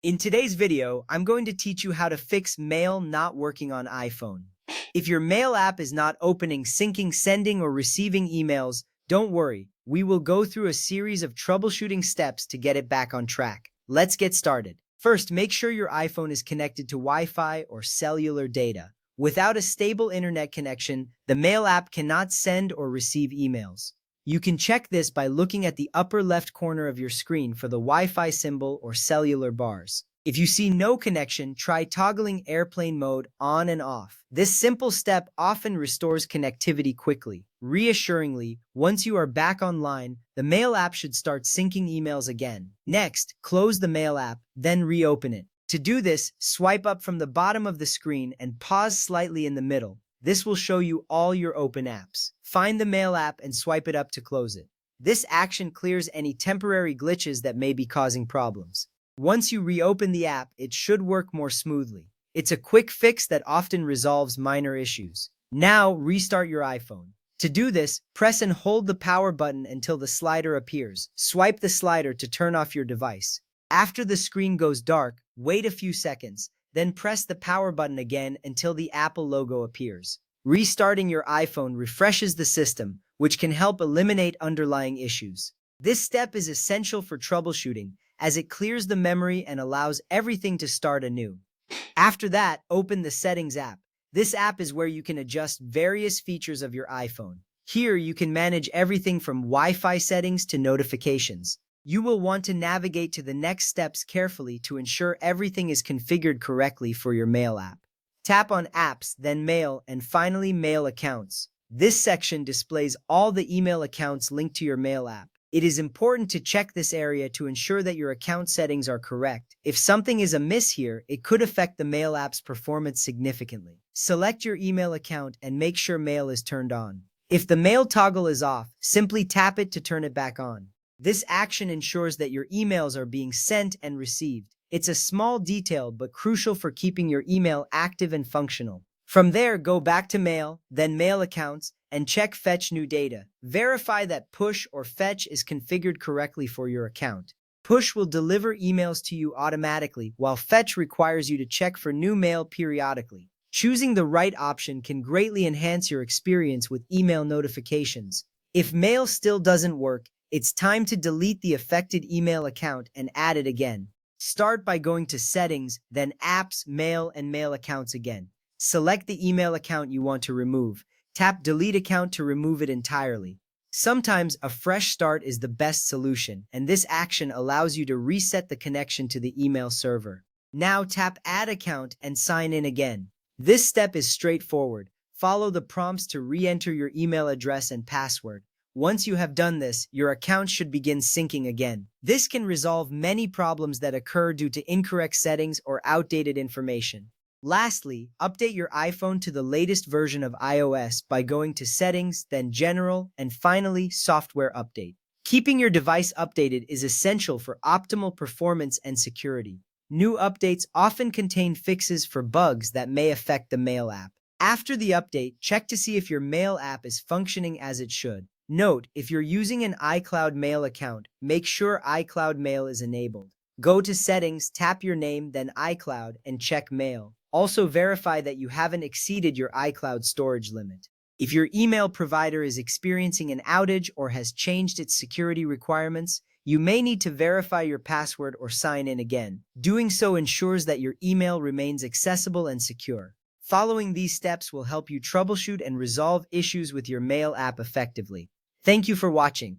In today's video, I'm going to teach you how to fix Mail not working on iPhone. If your Mail app is not opening, syncing, sending, or receiving emails, don't worry. We will go through a series of troubleshooting steps to get it back on track. Let's get started. First, make sure your iPhone is connected to Wi-Fi or cellular data. Without a stable internet connection, the Mail app cannot send or receive emails. You can check this by looking at the upper left corner of your screen for the Wi-Fi symbol or cellular bars. If you see no connection, try toggling airplane mode on and off. This simple step often restores connectivity quickly. Reassuringly, once you are back online, the Mail app should start syncing emails again. Next, close the Mail app, then reopen it. To do this, swipe up from the bottom of the screen and pause slightly in the middle. This will show you all your open apps. Find the Mail app and swipe it up to close it. This action clears any temporary glitches that may be causing problems. Once you reopen the app, it should work more smoothly. It's a quick fix that often resolves minor issues. Now, restart your iPhone. To do this, press and hold the power button until the slider appears. Swipe the slider to turn off your device. After the screen goes dark, wait a few seconds. Then press the power button again until the Apple logo appears. Restarting your iPhone refreshes the system, which can help eliminate underlying issues. This step is essential for troubleshooting, as it clears the memory and allows everything to start anew. After that, open the Settings app. This app is where you can adjust various features of your iPhone. Here, you can manage everything from Wi-Fi settings to notifications. You will want to navigate to the next steps carefully to ensure everything is configured correctly for your Mail app. Tap on Apps, then Mail, and finally Mail Accounts. This section displays all the email accounts linked to your Mail app. It is important to check this area to ensure that your account settings are correct. If something is amiss here, it could affect the Mail app's performance significantly. Select your email account and make sure Mail is turned on. If the Mail toggle is off, simply tap it to turn it back on. This action ensures that your emails are being sent and received. It's a small detail but crucial for keeping your email active and functional. From there, go back to Mail, then Mail Accounts, and check Fetch New Data. Verify that Push or Fetch is configured correctly for your account. Push will deliver emails to you automatically, while Fetch requires you to check for new mail periodically. Choosing the right option can greatly enhance your experience with email notifications. If Mail still doesn't work, it's time to delete the affected email account and add it again. Start by going to Settings, then Apps, Mail, and Mail Accounts again. Select the email account you want to remove. Tap Delete Account to remove it entirely. Sometimes a fresh start is the best solution, and this action allows you to reset the connection to the email server. Now tap Add Account and sign in again. This step is straightforward. Follow the prompts to re-enter your email address and password. Once you have done this, your account should begin syncing again. This can resolve many problems that occur due to incorrect settings or outdated information. Lastly, update your iPhone to the latest version of iOS by going to Settings, then General, and finally Software Update. Keeping your device updated is essential for optimal performance and security. New updates often contain fixes for bugs that may affect the Mail app. After the update, check to see if your Mail app is functioning as it should. Note, if you're using an iCloud Mail account, make sure iCloud Mail is enabled. Go to Settings, tap your name, then iCloud, and check Mail. Also verify that you haven't exceeded your iCloud storage limit. If your email provider is experiencing an outage or has changed its security requirements, you may need to verify your password or sign in again. Doing so ensures that your email remains accessible and secure. Following these steps will help you troubleshoot and resolve issues with your Mail app effectively. Thank you for watching.